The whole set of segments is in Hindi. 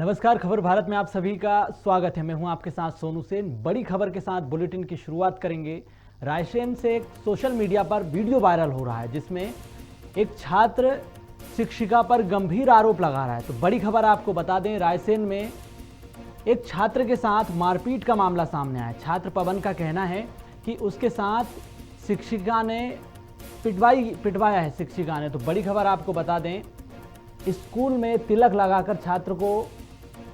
नमस्कार, खबर भारत में आप सभी का स्वागत है। मैं हूं आपके साथ सोनू सेन। बड़ी खबर के साथ बुलेटिन की शुरुआत करेंगे। रायसेन से एक सोशल मीडिया पर वीडियो वायरल हो रहा है जिसमें एक छात्र शिक्षिका पर गंभीर आरोप लगा रहा है। तो बड़ी खबर आपको बता दें, रायसेन में एक छात्र के साथ मारपीट का मामला सामने आया। छात्र पवन का कहना है कि उसके साथ शिक्षिका ने पिटवाया है शिक्षिका ने। तो बड़ी खबर आपको बता दें, स्कूल में तिलक लगाकर छात्र को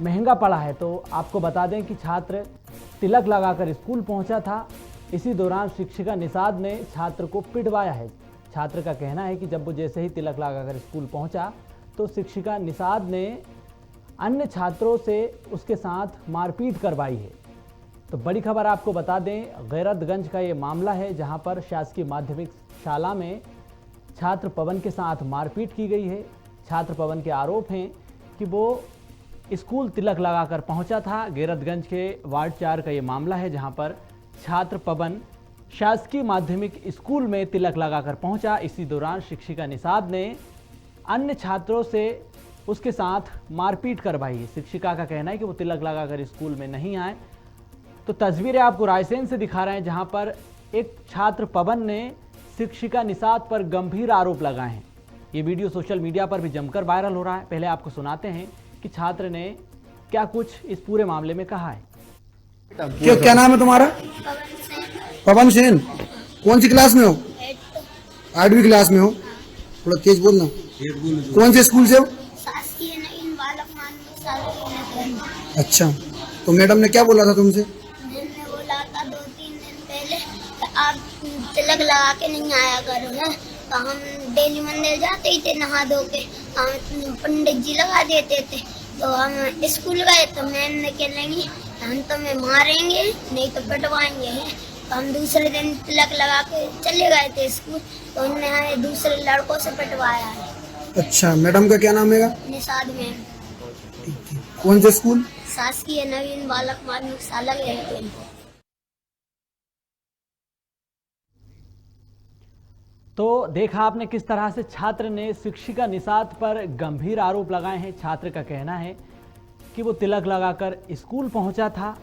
महंगा पड़ा है। तो आपको बता दें कि छात्र तिलक लगाकर स्कूल पहुंचा था। इसी दौरान शिक्षिका निषाद ने छात्र को पिटवाया है। छात्र का कहना है कि जब वो जैसे ही तिलक लगाकर स्कूल पहुंचा तो शिक्षिका निषाद ने अन्य छात्रों से उसके साथ मारपीट करवाई है। तो बड़ी खबर आपको बता दें, गैरतगंज का ये मामला है जहां पर शासकीय माध्यमिक शाला में छात्र पवन के साथ मारपीट की गई है। छात्र पवन के आरोप हैं कि वो स्कूल तिलक लगाकर पहुंचा था। गैरतगंज के वार्ड 4 का ये मामला है जहां पर छात्र पवन शासकीय माध्यमिक स्कूल में तिलक लगाकर पहुंचा। इसी दौरान शिक्षिका निषाद ने अन्य छात्रों से उसके साथ मारपीट करवाई है। शिक्षिका का कहना है कि वो तिलक लगाकर स्कूल में नहीं आए। तो तस्वीरें आपको रायसेन से दिखा रहे हैं जहां पर एक छात्र पवन ने शिक्षिका निषाद पर गंभीर आरोप लगाए हैं। ये वीडियो सोशल मीडिया पर भी जमकर वायरल हो रहा है। पहले आपको सुनाते हैं कि छात्र ने क्या कुछ इस पूरे मामले में कहा है। क्या नाम है तुम्हारा? पवन सेन। कौन सी क्लास में हो? 8वीं क्लास में हो। थोड़ा तेज बोलना। कौन से स्कूल से हो? अच्छा, तो मैडम ने क्या बोला था तुमसे? मैंने बोला था 2-3 दिन पहले आप तिलक लगा के नहीं आया करो है। तो हम डेली मंदिर जाते ही थे नहा धो के, हम पंडित जी लगा देते थे। तो हम स्कूल गए तो मैम ने कहलेंगी हम तुम्हें मारेंगे नहीं तो पिटवाएंगे है। तो हम दूसरे दिन तिलक लगा के चले गए थे स्कूल, तो उन्होंने हमें दूसरे लड़कों से पिटवाया है। अच्छा, मैडम का क्या नाम है? निषाद मैम। कौन से स्कूल? शासकीय नवीन बालक माध्यमिक शाला गए। तो देखा आपने किस तरह से छात्र ने शिक्षिका निषाद पर गंभीर आरोप लगाए हैं। छात्र का कहना है कि वो तिलक लगाकर स्कूल पहुंचा था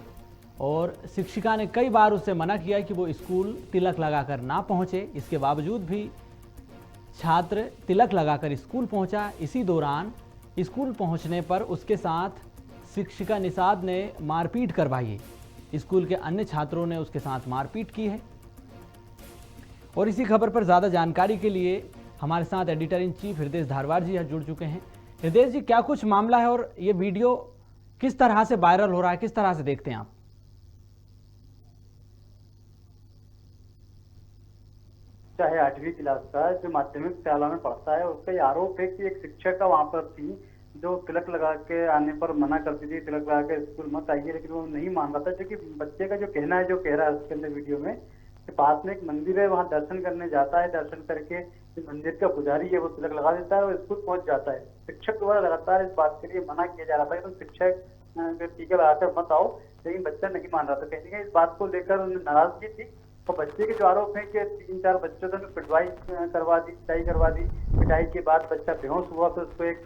और शिक्षिका ने कई बार उससे मना किया कि वो स्कूल तिलक लगाकर ना पहुंचे। इसके बावजूद भी छात्र तिलक लगाकर स्कूल पहुंचा। इसी दौरान स्कूल पहुंचने पर उसके साथ शिक्षिका निषाद ने मारपीट करवाई है। स्कूल के अन्य छात्रों ने उसके साथ मारपीट की है। और इसी खबर पर ज़्यादा जानकारी के लिए हमारे साथ एडिटर इन चीफ हृदय धारवाड़ जी जुड़ चुके हैं। हृदय जी, क्या कुछ मामला है और ये वीडियो किस तरह से वायरल हो रहा है, किस तरह से देखते हैं आप? चाहे 8वीं क्लास का जो माध्यमिक शाला में पढ़ता है, उसका ये आरोप है कि एक शिक्षक का वहाँ पर थी जो तिलक लगा के आने पर मना करती थी, तिलक लगा के स्कूल मत आइए, लेकिन वो नहीं मान रहा था। क्योंकि बच्चे का जो कहना है, जो कह रहा है उसके अंदर वीडियो में, के पास में एक मंदिर है, वहाँ दर्शन करने जाता है। दर्शन करके मंदिर का पुजारी है वो तिलक लगा देता है और स्कूल पहुंच जाता है। शिक्षक द्वारा लगातार इस बात के लिए मना किया जा रहा था कि तुम शिक्षक टीका लगाकर मत आओ, लेकिन बच्चा नहीं मान रहा था। कहीं ना कहीं इस बात को लेकर उन्हें नाराजगी थी। तो बच्चे के जो आरोप है कि 3-4 बच्चों ने पिटवाई करवा दी, पिटाई करवा दी। पिटाई के बाद बच्चा बेहोश हुआ, तो उसको एक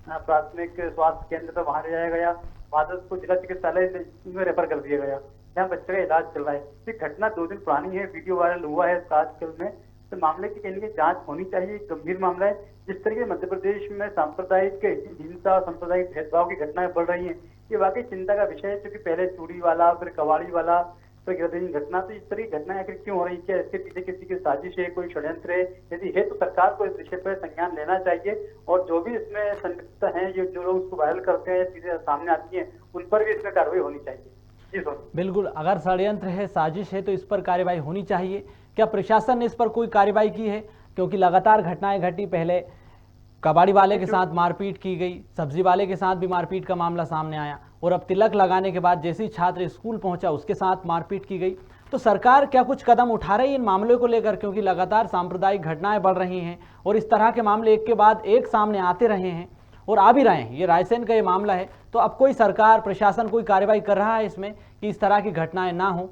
प्राथमिक स्वास्थ्य केंद्र पर वहां ले जाया गया। बाद उसको जिला चिकित्सालय में रेफर कर दिया गया, जहाँ बच्चे का इलाज चल रहा है। ये घटना 2 दिन पुरानी है, वीडियो वायरल हुआ है आजकल में। तो मामले की कहीं जांच होनी चाहिए। गंभीर मामला है। जिस तरीके से मध्य प्रदेश में सांप्रदायिक हिंसा, सांप्रदायिक भेदभाव की घटनाएं बढ़ रही हैं, ये वाकई चिंता का विषय है। क्योंकि पहले चूड़ी वाला, फिर कबाड़ी वाला, फिर गिरदनी घटना। तो इस तरह की घटनाएं आखिर क्यों हो रही है? क्या इसके पीछे किसी की साजिश है, कोई षड्यंत्र है? यदि है तो सरकार को इस विषय पर संज्ञान लेना चाहिए और जो भी इसमें संलिप्त हैं, जो लोग इसको वायरल करते हैं, चीजें सामने आती हैं, उन पर भी इसमें कार्रवाई होनी चाहिए। बिल्कुल, अगर षड्यंत्र है, साजिश है, तो इस पर कार्रवाई होनी चाहिए। क्या प्रशासन ने इस पर कोई कार्रवाई की है? क्योंकि लगातार घटनाएं घटी। पहले कबाड़ी वाले के साथ मारपीट की गई, सब्जी वाले के साथ भी मारपीट का मामला सामने आया, और अब तिलक लगाने के बाद जैसे ही छात्र स्कूल पहुंचा उसके साथ मारपीट की गई। तो सरकार क्या कुछ कदम उठा रही है इन मामलों को लेकर? क्योंकि लगातार सांप्रदायिक घटनाएं बढ़ रही हैं और इस तरह के मामले एक के बाद एक सामने आते रहे हैं और आ भी रहे हैं। ये रायसेन का ये मामला है। तो अब कोई सरकार, प्रशासन कोई कार्रवाई कर रहा है इसमें कि इस तरह की घटनाएं ना हो?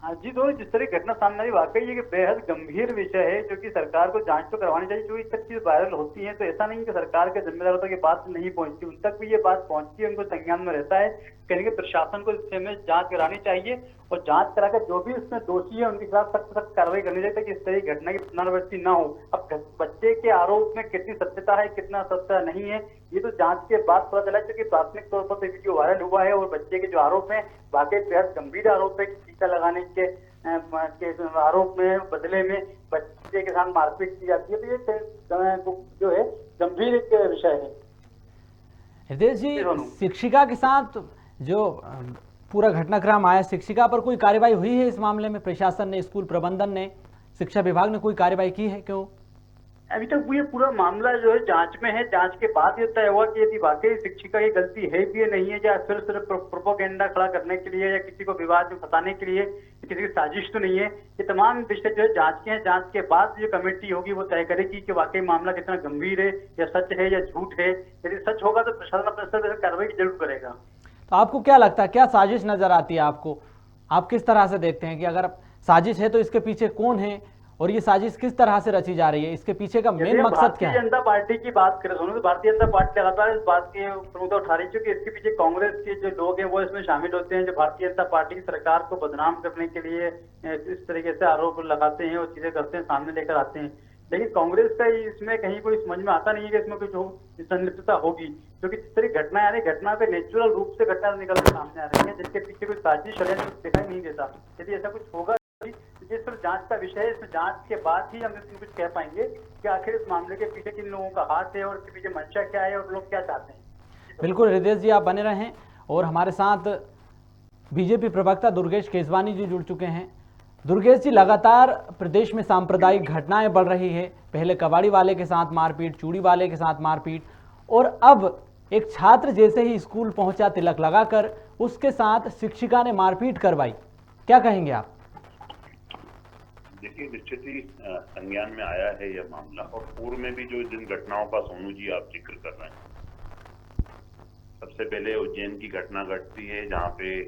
हाँ जी, तो जिस तरह की घटना सामने आई वाकई ये कि बेहद गंभीर विषय है, जो कि सरकार को जांच तो करवानी चाहिए। जो ये सब चीज वायरल होती है तो ऐसा नहीं कि सरकार के जिम्मेदारों तक ये बात नहीं पहुंचती, उन तक भी ये बात पहुंचती है, उनको संज्ञान में रहता है। कहीं कि प्रशासन को इस विषय में जांच करानी चाहिए और जांच कराकर जो भी इसमें दोषी है उनके खिलाफ सख्त सख्त कार्रवाई करनी चाहिए ताकि इस तरह की घटना की पुनरावृत्ति ना हो। अब बच्चे के आरोप में कितनी सत्यता है कितना सत्य नहीं है ये तो जांच के बाद पता चला, क्योंकि प्राथमिक तौर पर तो वीडियो वायरल हुआ है और बच्चे के जो आरोप है वाकई बेहद गंभीर आरोप है। टीका लगाने के आरोप में बदले में बच्चे के साथ मारपीट की जाती है, तो ये जो है गंभीर एक विषय है। हृदय जी, शिक्षिका के साथ जो पूरा घटनाक्रम आया, शिक्षिका पर कोई कार्रवाई हुई है इस मामले में? प्रशासन ने, स्कूल प्रबंधन ने, शिक्षा विभाग ने कोई कार्रवाई की है? क्यों अभी तक ये पूरा मामला जो है जांच में है। जांच के बाद ये तय हुआ कि यदि वाकई शिक्षिका की गलती है भी नहीं है, या सिर्फ प्रोपोगेंडा खड़ा करने के लिए या किसी को विवाद में फंसाने के लिए, किसी की साजिश तो नहीं है। ये तमाम विषय जो है जांच के हैं। जांच के बाद जो कमेटी होगी वो तय करेगी कि वाकई मामला कितना गंभीर है, या सच है या झूठ है। यदि सच होगा तो प्रशासन अपने स्तर पर कार्रवाई जरूर करेगा। तो आपको क्या लगता है, क्या साजिश नजर आती है आपको? आप किस तरह से देखते हैं कि अगर साजिश है तो इसके पीछे कौन है और ये साजिश किस तरह से रची जा रही है? इसके पीछे का मेन मकसद क्या है? भारतीय जनता पार्टी की बात करें तो भारतीय जनता पार्टी लगातार इस बात की प्रमुखता उठा रही है, क्योंकि इसके पीछे कांग्रेस के जो लोग हैं वो इसमें शामिल होते हैं, जो भारतीय जनता पार्टी की सरकार को बदनाम करने के लिए इस तरीके से आरोप लगाते हैं और चीजें करते हैं, सामने लेकर आते हैं। लेकिन कांग्रेस का इसमें कहीं कोई समझ में आता नहीं है कि इसमें कुछ संलिप्तता होगी, क्योंकि जिस तरह घटना आ रही है, घटना पे नेचुरल रूप से घटना निकल के सामने आ रही है, जिसके पीछे कोई साजिश षड्यंत्र कुछ दिखाई नहीं देता। यदि ऐसा कुछ होगा, ये सिर्फ जांच का विषय है, इसमें जांच के बाद ही हम इसमें कुछ कह पाएंगे कि आखिर इस मामले के पीछे किन लोगों का हाथ है और इसके पीछे मंशा क्या है और लोग क्या चाहते हैं। बिल्कुल हृदय जी, आप बने रहें। और हमारे साथ बीजेपी प्रवक्ता दुर्गेश केसवानी जी जुड़ चुके हैं। दुर्गेश जी, लगातार प्रदेश में सांप्रदायिक घटनाएं बढ़ रही है। पहले कबाड़ी वाले के साथ मारपीट, चूड़ी वाले के साथ मारपीट, और अब एक छात्र जैसे ही स्कूल पहुंचा तिलक लगाकर उसके साथ शिक्षिका ने मारपीट करवाई। क्या कहेंगे आप? देखिए, निश्चित ही संज्ञान में आया है यह मामला, और पूर्व में भी जो जिन घटनाओं का सोनू जी आप जिक्र कर रहे हैं, सबसे पहले उज्जैन की घटना घटती है जहां पे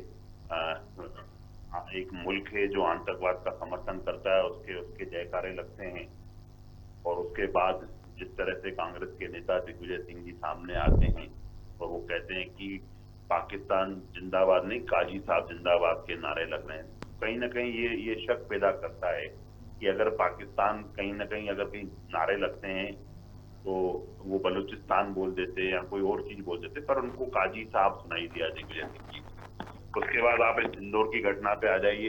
एक मुल्क है जो आतंकवाद का समर्थन करता है, उसके जयकारे लगते हैं, और उसके बाद जिस तरह से कांग्रेस के नेता दिग्विजय सिंह जी सामने आते हैं और वो कहते हैं कि पाकिस्तान जिंदाबाद नहीं, काजी साहब जिंदाबाद के नारे लग रहे हैं, कहीं ना कहीं ये शक पैदा करता है कि अगर पाकिस्तान कहीं ना कहीं अगर कहीं नारे लगते हैं तो वो बलूचिस्तान बोल देते या कोई और चीज बोल देते, पर उनको काजी साहब सुनाई दिया दिग्विजय सिंह जी। उसके बाद आप इंदौर की घटना पे आ जाइए।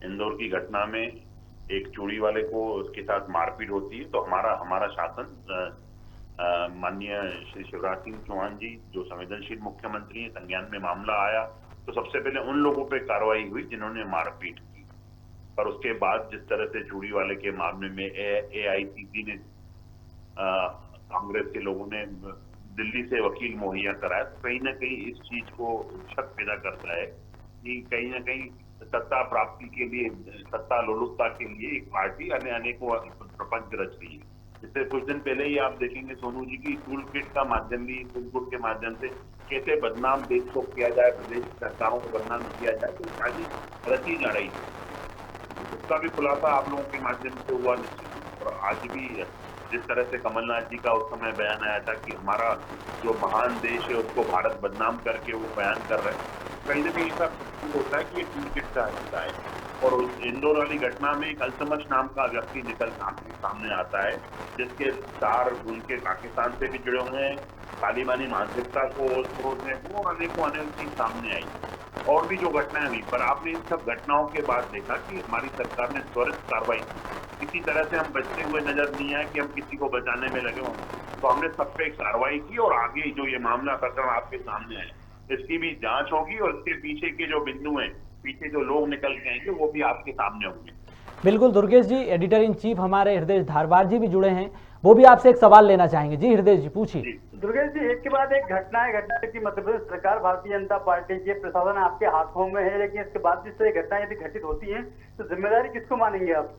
इंदौर की घटना में एक चूड़ी वाले को उसके साथ मारपीट होती है, तो हमारा शासन माननीय श्री शिवराज सिंह चौहान जी जो संवेदनशील मुख्यमंत्री हैं, संज्ञान में मामला आया तो सबसे पहले उन लोगों पे कार्रवाई हुई जिन्होंने मारपीट की। पर उसके बाद जिस तरह से चूड़ी वाले के मामले में AICC ने कांग्रेस के लोगों ने दिल्ली से वकील मुहैया कराया, तो कहीं ना कहीं इस चीज को शक पैदा करता है कि कहीं ना कहीं सत्ता प्राप्ति के लिए, सत्ता लोलुपता के लिए एक पार्टी अनेकों प्रपंच रच रही है। इससे कुछ दिन पहले ही आप देखेंगे सोनू जी की टूल किट का माध्यम भी, टूल किट के माध्यम से कैसे बदनाम देश को किया जाए, प्रदेश सरकारों को बदनाम किया जाए, तो साजिश रची जा रही है। उसका भी खुलासा आप लोगों के माध्यम से हुआ निश्चित। और आज भी जिस तरह से कमलनाथ जी का उस समय बयान आया था कि हमारा जो महान देश है उसको भारत बदनाम करके वो बयान कर रहे हैं, कहीं ना कहीं ऐसा होता है कि ये टूल किट का हिस्सा है। और इंदौर वाली घटना में एक अल्तमश नाम का व्यक्ति निकल सामने आता है, जिसके तार उनके पाकिस्तान से भी जुड़े हुए हैं, तालिबानी मानसिकता को स्रोत है, वो अनेकों चीज सामने आई। और भी जो घटनाएं हुई, पर आपने इन सब घटनाओं के बाद देखा कि हमारी सरकार ने त्वरित कार्रवाई, किसी तरह से हम बचते हुए नजर नहीं आए कि हम किसी को बचाने में लगे हों, तो हमने सब पे कार्रवाई की और आगे जो ये मामला प्रकरण आपके सामने है इसकी भी जांच होगी, और इसके पीछे के जो बिंदु हैं, पीछे जो लोग निकल के आएंगे वो भी आपके सामने होंगे। बिल्कुल दुर्गेश जी, एडिटर इन चीफ हमारे हृदय धारवाड़ जी भी जुड़े हैं, वो भी आपसे एक सवाल लेना चाहेंगे। जी हृदय जी, पूछिए। दुर्गेश जी, एक के बाद एक घटना है, घटना की मध्य प्रदेश सरकार, भारतीय जनता पार्टी के प्रशासन आपके हाथों में है, लेकिन इसके बाद जिस तरह घटनाएं यदि घटित होती हैं तो जिम्मेदारी किसको मानेंगे आप?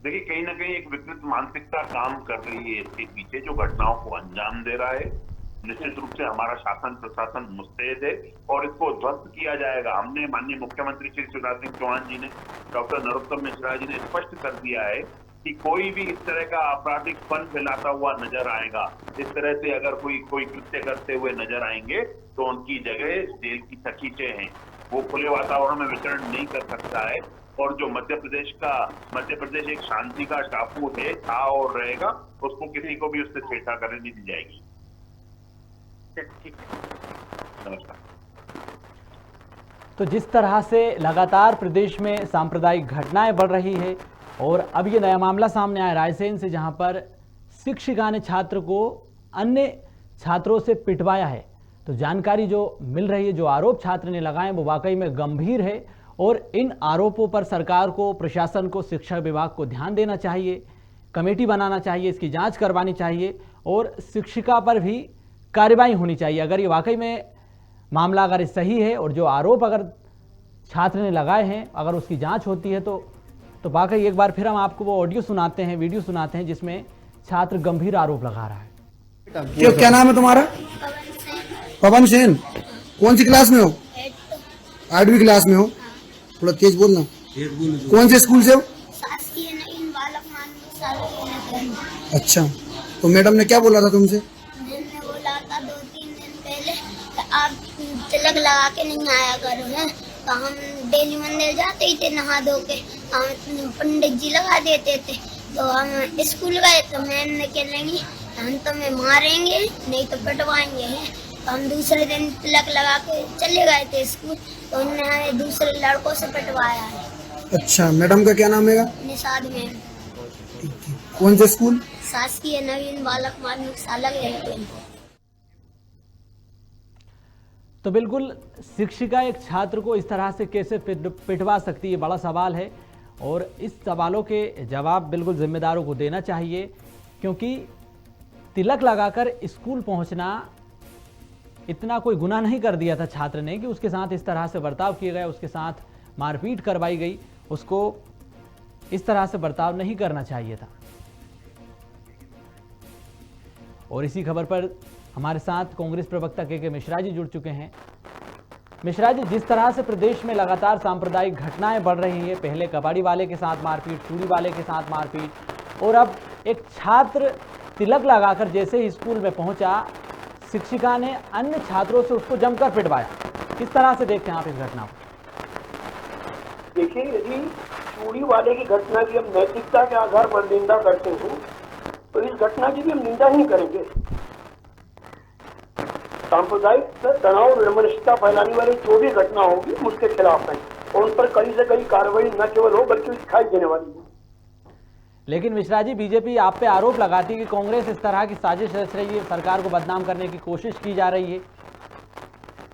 देखिए, कहीं ना कहीं एक विकृत मानसिकता काम कर रही है इसके पीछे, जो घटनाओं को अंजाम दे रहा है निश्चित रूप से हमारा शासन प्रशासन मुस्तैद है और इसको ध्वस्त किया जाएगा। हमने माननीय मुख्यमंत्री श्री शिवराज सिंह चौहान जी ने, डॉक्टर नरोत्तम मिश्रा जी ने स्पष्ट कर दिया है कि कोई भी इस तरह का आपराधिक फन फैलाता हुआ नजर आएगा, इस तरह से अगर कोई कृत्य करते हुए नजर आएंगे तो उनकी जगह जेल की तकीचे हैं। वो खुले वातावरण में विचरण नहीं कर सकता है। और जो मध्य प्रदेश एक शांति का टापू है, था और रहेगा, उसको किसी को भी उससे छेड़छाड़ करने नहीं दी जाएगी। ठीक है, नमस्कार। तो जिस तरह से लगातार प्रदेश में सांप्रदायिक घटनाएं बढ़ रही है और अब ये नया मामला सामने आया रायसेन से, जहां पर शिक्षिका ने छात्र को अन्य छात्रों से पिटवाया है, तो जानकारी जो मिल रही है, जो आरोप छात्र ने लगाए वो वाकई में गंभीर है और इन आरोपों पर सरकार को, प्रशासन को, शिक्षा विभाग को ध्यान देना चाहिए, कमेटी बनाना चाहिए, इसकी जांच करवानी चाहिए और शिक्षिका पर भी कार्रवाई होनी चाहिए। अगर ये वाकई में मामला अगर सही है और जो आरोप अगर छात्र ने लगाए हैं अगर उसकी जांच होती है तो वाकई एक बार फिर हम आपको वो ऑडियो सुनाते हैं, वीडियो सुनाते हैं जिसमें छात्र गंभीर आरोप लगा रहा है। क्या नाम है तुम्हारा? पवन सेन। कौन सी क्लास में हो? 8वीं क्लास में हो। थोड़ा तेज बोलना। कौन से स्कूल से हो? शासकीय नवीन बालक माध्यमिक शाला। अच्छा, तो मैडम ने क्या बोला था तुमसे? मैंने बोला था 2-3 दिन पहले कि आप तिलक लगा के नहीं आया करो है, तो हम डेली मंदिर जाते ही थे नहा धो के, हम पंडित जी लगा देते थे। तो हम स्कूल गए तो मैम ने कह लेंगी हम तुम्हें मारेंगे नहीं तो पिटवाएंगे हैं। तो हम दूसरे दिन तिलक लगा के चले गए थे स्कूल, तो उन्होंने हमें दूसरे लड़कों से पिटवाया है। अच्छा, मैडम का क्या नाम है? निषाद मैम। कौन से स्कूल? शासकीय नवीन बालक माध्यमिक शाला गए। तो बिल्कुल शिक्षिका एक छात्र को इस तरह से कैसे पिटवा सकती है, बड़ा सवाल है और इस सवालों के जवाब बिल्कुल जिम्मेदारों को देना चाहिए, क्योंकि तिलक लगाकर स्कूल पहुंचना इतना कोई गुनाह नहीं कर दिया था छात्र ने कि उसके साथ इस तरह से बर्ताव किया गया, उसके साथ मारपीट करवाई गई। उसको इस तरह से बर्ताव नहीं करना चाहिए था। और इसी खबर पर हमारे साथ कांग्रेस प्रवक्ता के मिश्रा जी जुड़ चुके हैं। मिश्रा जी, जिस तरह से प्रदेश में लगातार सांप्रदायिक घटनाएं बढ़ रही है, पहले कबाड़ी वाले के साथ मारपीट, चूड़ी वाले के साथ मारपीट, और अब एक छात्र तिलक लगाकर जैसे ही स्कूल में पहुंचा, शिक्षिका ने अन्य छात्रों से उसको जमकर पिटवाया। किस तरह से देखते हैं आप इस घटना को? देखिए, यदि चूड़ी वाले की घटना की हम नैतिकता के आधार पर निंदा करते हैं तो इस घटना की भी हम निंदा ही करेंगे। सांप्रदायिक तनाव विमर्शता फैलाने वाली जो भी घटना होगी उसके खिलाफ है और उन पर कड़ी से कड़ी कार्रवाई न केवल हो बल्कि दिखाई देने वाली है। लेकिन मिश्रा जी, बीजेपी आप पे आरोप लगाती है कि कांग्रेस इस तरह की साजिश रच रही है, सरकार को बदनाम करने की कोशिश की जा रही है।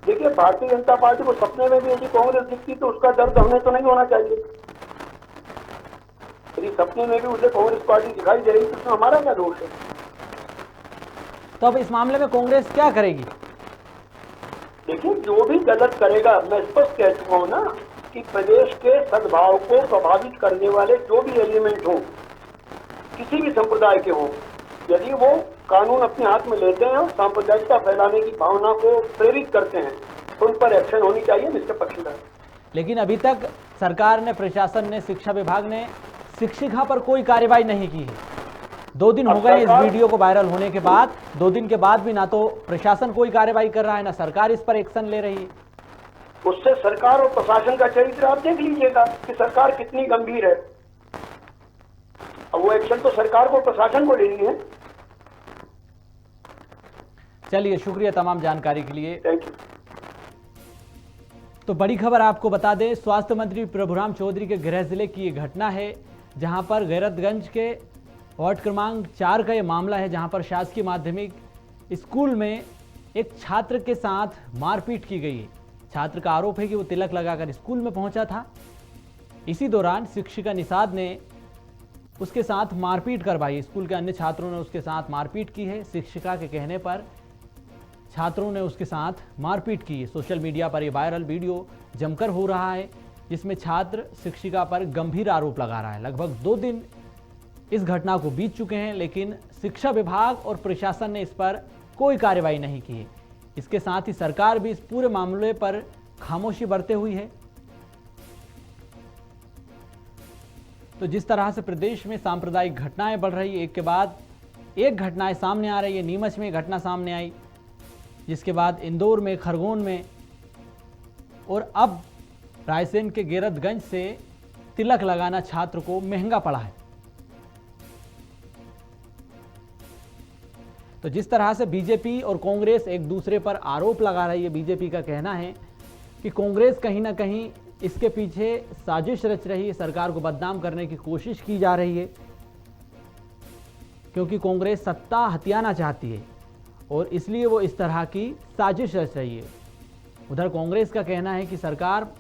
देखिए, भारतीय जनता पार्टी को सपने में भी यदि कांग्रेस दिखती तो उसका दर्द हमें तो नहीं होना चाहिए। यदि सपने में भी उसे कांग्रेस पार्टी दिखाई दे रही तो उसमें हमारा क्या दोष है? तो अब इस मामले में कांग्रेस क्या करेगी? देखिए, जो भी गलत करेगा, मैं स्पष्ट कह चुका हूँ ना कि प्रदेश के सद्भाव को प्रभावित करने वाले जो भी एलिमेंट हो, किसी भी संप्रदाय के हो, यदि वो कानून अपने हाथ में लेते हैं और सांप्रदायिकता फैलाने की भावना को प्रेरित करते हैं तो उन पर एक्शन होनी चाहिए। इसके पक्षधर। लेकिन अभी तक सरकार ने, प्रशासन ने, शिक्षा विभाग ने शिक्षिका पर कोई कार्रवाई नहीं की है। 2 दिन हो गए इस वीडियो को वायरल होने के बाद, 2 दिन के बाद भी ना तो प्रशासन कोई कार्रवाई कर रहा है, ना सरकार इस पर एक्शन ले रही है। उससे सरकार और प्रशासन का चरित्र आप देख लीजिएगा कि सरकार कितनी गंभीर है। अब वो एक्शन तो सरकार को, प्रशासन को लेनी है। चलिए, शुक्रिया तमाम जानकारी के लिए। Thank you. तो बड़ी खबर आपको बता दें, स्वास्थ्य मंत्री प्रभुराम चौधरी के गृह जिले की ये घटना है, जहां पर गैरतगंज के वार्ड क्रमांक 4 का ये मामला है, जहां पर शासकीय माध्यमिक स्कूल में एक छात्र के साथ मारपीट की गई है। छात्र का आरोप है कि वो तिलक लगाकर स्कूल में पहुंचा था। इसी दौरान शिक्षिका निषाद ने उसके साथ मारपीट करवाई। स्कूल के अन्य छात्रों ने उसके साथ मारपीट की है। शिक्षिका के कहने पर छात्रों ने उसके साथ मारपीट की है। सोशल मीडिया पर ये वायरल वीडियो जमकर हो रहा है, जिसमें छात्र शिक्षिका पर गंभीर आरोप लगा रहा है। लगभग 2 दिन इस घटना को बीत चुके हैं, लेकिन शिक्षा विभाग और प्रशासन ने इस पर कोई कार्रवाई नहीं की है। इसके साथ ही सरकार भी इस पूरे मामले पर खामोशी बरते हुई है। तो जिस तरह से प्रदेश में सांप्रदायिक घटनाएं बढ़ रही है, एक के बाद एक घटनाएं सामने आ रही है। नीमच में घटना सामने आई, जिसके बाद इंदौर में, खरगोन में, और अब रायसेन के गैरतगंज से तिलक लगाना छात्र को महंगा पड़ा है। तो जिस तरह से बीजेपी और कांग्रेस एक दूसरे पर आरोप लगा रही है, बीजेपी का कहना है कि कांग्रेस कहीं ना कहीं इसके पीछे साजिश रच रही है, सरकार को बदनाम करने की कोशिश की जा रही है, क्योंकि कांग्रेस सत्ता हथियाना चाहती है और इसलिए वो इस तरह की साजिश रच रही है। उधर कांग्रेस का कहना है कि सरकार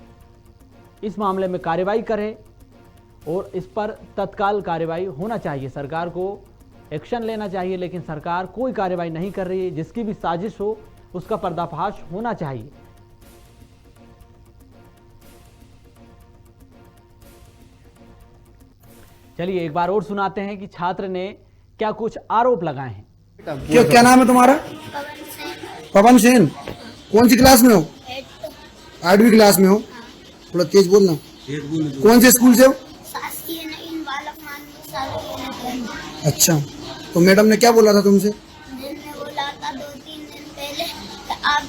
इस मामले में कार्रवाई करे और इस पर तत्काल कार्रवाई होना चाहिए, सरकार को एक्शन लेना चाहिए, लेकिन सरकार कोई कार्रवाई नहीं कर रही है। जिसकी भी साजिश हो उसका पर्दाफाश होना चाहिए। चलिए एक बार और सुनाते हैं कि छात्र ने क्या कुछ आरोप लगाए हैं। क्या नाम है तुम्हारा? पवन सेन। पवन सेन, कौन सी क्लास में हो? 8वीं क्लास में हो। थोड़ा तेज बोलना। कौन से स्कूल से हो? शासकीय नवीन बालक माध्यमिक शाला। अच्छा, तो मैडम ने क्या बोला था तुमसे? मैंने बोला था 2-3 दिन पहले कि आप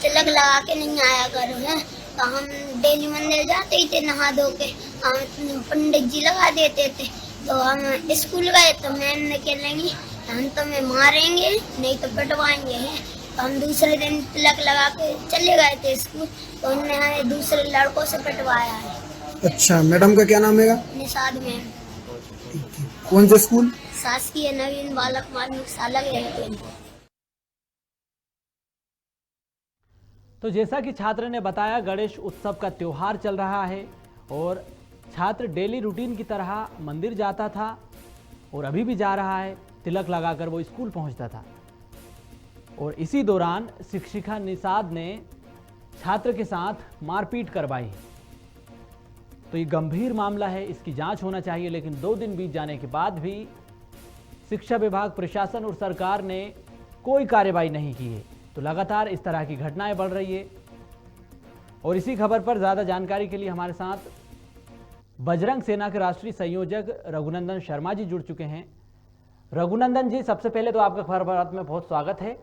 तिलक लगा के नहीं आया करो है। तो हम डेली मंदिर जाते ही थे नहा धो के, हम पंडित जी लगा देते थे। तो हम स्कूल गए तो मैम ने कहलेंगी हम तुम्हें मारेंगे नहीं तो पिटवाएंगे हैं। तो हम दूसरे दिन तिलक लगा के चले गए थे स्कूल, तो उन्होंने हमें दूसरे लड़कों से पिटवाया है। अच्छा, मैडम का क्या नाम है? निषाद मैम, कौन से स्कूल? शासकीय नवीन बालक माध्यमिक शाला गए। तो जैसा कि छात्र ने बताया, गणेश उत्सव का त्योहार चल रहा है और छात्र डेली रूटीन की तरह मंदिर जाता था और अभी भी जा रहा है। तिलक लगाकर वो स्कूल पहुंचता था और इसी दौरान शिक्षिका निषाद ने छात्र के साथ मारपीट करवाई है। तो ये गंभीर मामला है, इसकी जांच होना चाहिए। लेकिन 2 दिन बीत जाने के बाद भी शिक्षा विभाग, प्रशासन और सरकार ने कोई कार्रवाई नहीं की है। तो लगातार इस तरह की घटनाएं बढ़ रही है। और इसी खबर पर ज़्यादा जानकारी के लिए हमारे साथ बजरंग सेना के राष्ट्रीय संयोजक रघुनंदन शर्मा जी जुड़ चुके हैं। रघुनंदन जी, सबसे पहले तो आपका खबर भारत में बहुत स्वागत है।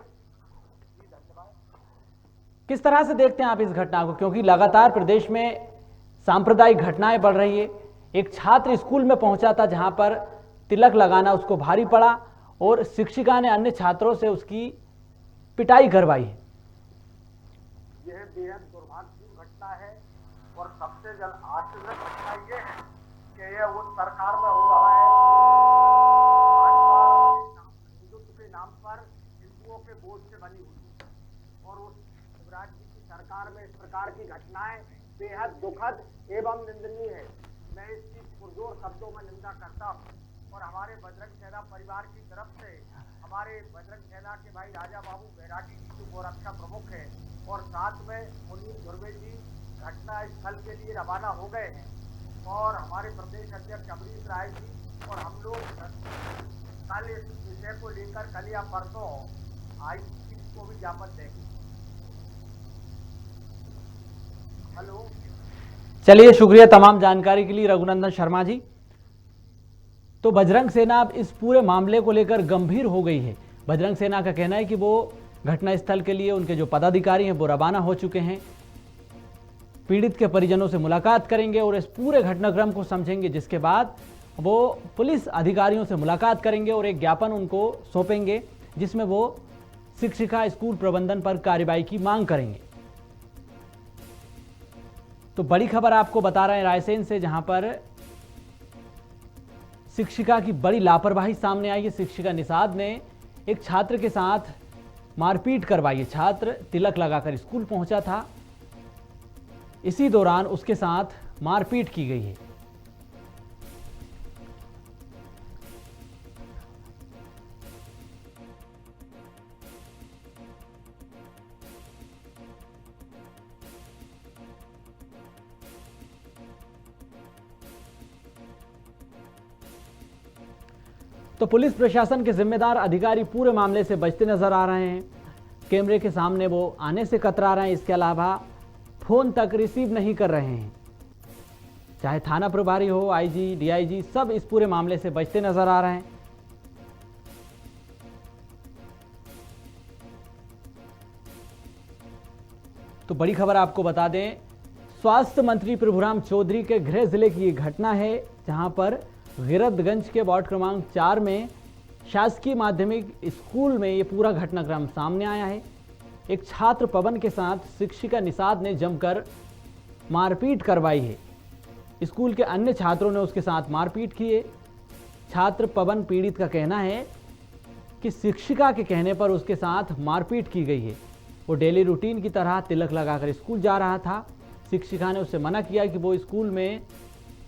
किस तरह से देखते हैं आप इस घटना को, क्योंकि लगातार प्रदेश में सांप्रदायिक घटनाएं बढ़ रही है। एक छात्र स्कूल में पहुंचा था जहां पर तिलक लगाना उसको भारी पड़ा और शिक्षिका ने अन्य छात्रों से उसकी पिटाई करवाई है। यह बेहद दुर्भाग्यपूर्ण घटना है और सबसे जल्द आश्चर्य घटना ये है कि यह उस सरकार में हो रहा है हिंदुत्व के नाम पर हिंदुओं के बोझ से बनी हुई, और उस शिवराज जी की सरकार में इस प्रकार की घटनाएं बेहद दुखद एवं निंदनीय है। मैं इसकी पुरजोर शब्दों में निंदा करता हूँ और हमारे बजरंग सेना परिवार की तरफ से हमारे बजरंग सेना के भाई राजा बाबू बैरागी जी जो गोरक्षा प्रमुख है और साथ में मुनीर धुर्वे जी घटना स्थल के लिए रवाना हो गए हैं, और हमारे प्रदेश अध्यक्ष अमरीश राय जी और हम लोग कल इस विषय को लेकर कल या परसों IGP को भी ज्ञापन देंगे। हेलो, चलिए, शुक्रिया तमाम जानकारी के लिए रघुनंदन शर्मा जी। तो बजरंग सेना अब इस पूरे मामले को लेकर गंभीर हो गई है। बजरंग सेना का कहना है कि वो घटनास्थल के लिए उनके जो पदाधिकारी हैं वो रवाना हो चुके हैं, पीड़ित के परिजनों से मुलाकात करेंगे और इस पूरे घटनाक्रम को समझेंगे, जिसके बाद वो पुलिस अधिकारियों से मुलाकात करेंगे और एक ज्ञापन उनको सौंपेंगे जिसमें वो शिक्षिका, स्कूल प्रबंधन पर कार्रवाई की मांग करेंगे। तो बड़ी खबर आपको बता रहे हैं रायसेन से, जहां पर शिक्षिका की बड़ी लापरवाही सामने आई है। शिक्षिका निषाद ने एक छात्र के साथ मारपीट करवाई है। छात्र तिलक लगाकर स्कूल पहुंचा था, इसी दौरान उसके साथ मारपीट की गई है। तो पुलिस प्रशासन के जिम्मेदार अधिकारी पूरे मामले से बचते नजर आ रहे हैं। कैमरे के सामने वो आने से कतरा रहे हैं, इसके अलावा फोन तक रिसीव नहीं कर रहे हैं। चाहे थाना प्रभारी हो, आईजी, डीआईजी, सब इस पूरे मामले से बचते नजर आ रहे हैं। तो बड़ी खबर आपको बता दें, स्वास्थ्य मंत्री प्रभुराम चौधरी के गृह जिले की ये घटना है, जहां पर गिरदगंज के वार्ड क्रमांक 4 में शासकीय माध्यमिक स्कूल में ये पूरा घटनाक्रम सामने आया है। एक छात्र पवन के साथ शिक्षिका निषाद ने जमकर मारपीट करवाई है। स्कूल के अन्य छात्रों ने उसके साथ मारपीट की है। छात्र पवन पीड़ित का कहना है कि शिक्षिका के कहने पर उसके साथ मारपीट की गई है। वो डेली रूटीन की तरह तिलक लगाकर स्कूल जा रहा था। शिक्षिका ने उससे मना किया कि वो स्कूल में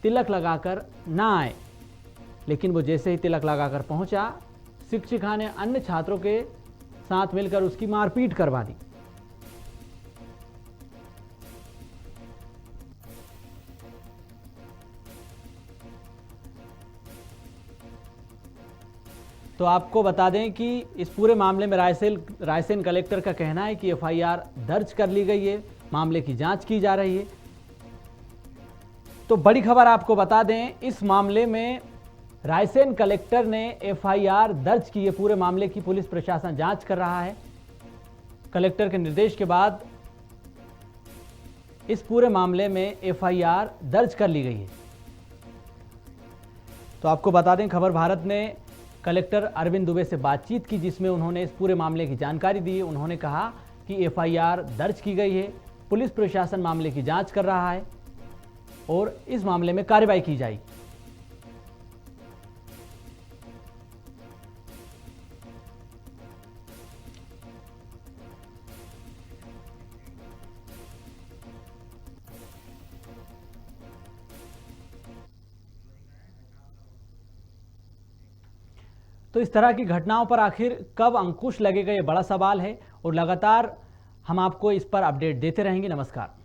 तिलक लगाकर ना आए, लेकिन वो जैसे ही तिलक लगाकर पहुंचा, शिक्षिका ने अन्य छात्रों के साथ मिलकर उसकी मारपीट करवा दी। तो आपको बता दें कि इस पूरे मामले में रायसेन कलेक्टर का कहना है कि एफआईआर दर्ज कर ली गई है, मामले की जांच की जा रही है। तो बड़ी खबर आपको बता दें, इस मामले में रायसेन कलेक्टर ने एफआईआर दर्ज की है। पूरे मामले की पुलिस प्रशासन जांच कर रहा है। कलेक्टर के निर्देश के बाद इस पूरे मामले में एफआईआर दर्ज कर ली गई है। तो आपको बता दें, खबर भारत ने कलेक्टर अरविंद दुबे से बातचीत की, जिसमें उन्होंने इस पूरे मामले की जानकारी दी। उन्होंने कहा कि एफआईआर दर्ज की गई है, पुलिस प्रशासन मामले की जांच कर रहा है और इस मामले में कार्रवाई की जाएगी। तो इस तरह की घटनाओं पर आखिर कब अंकुश लगेगा, ये बड़ा सवाल है और लगातार हम आपको इस पर अपडेट देते रहेंगे। नमस्कार।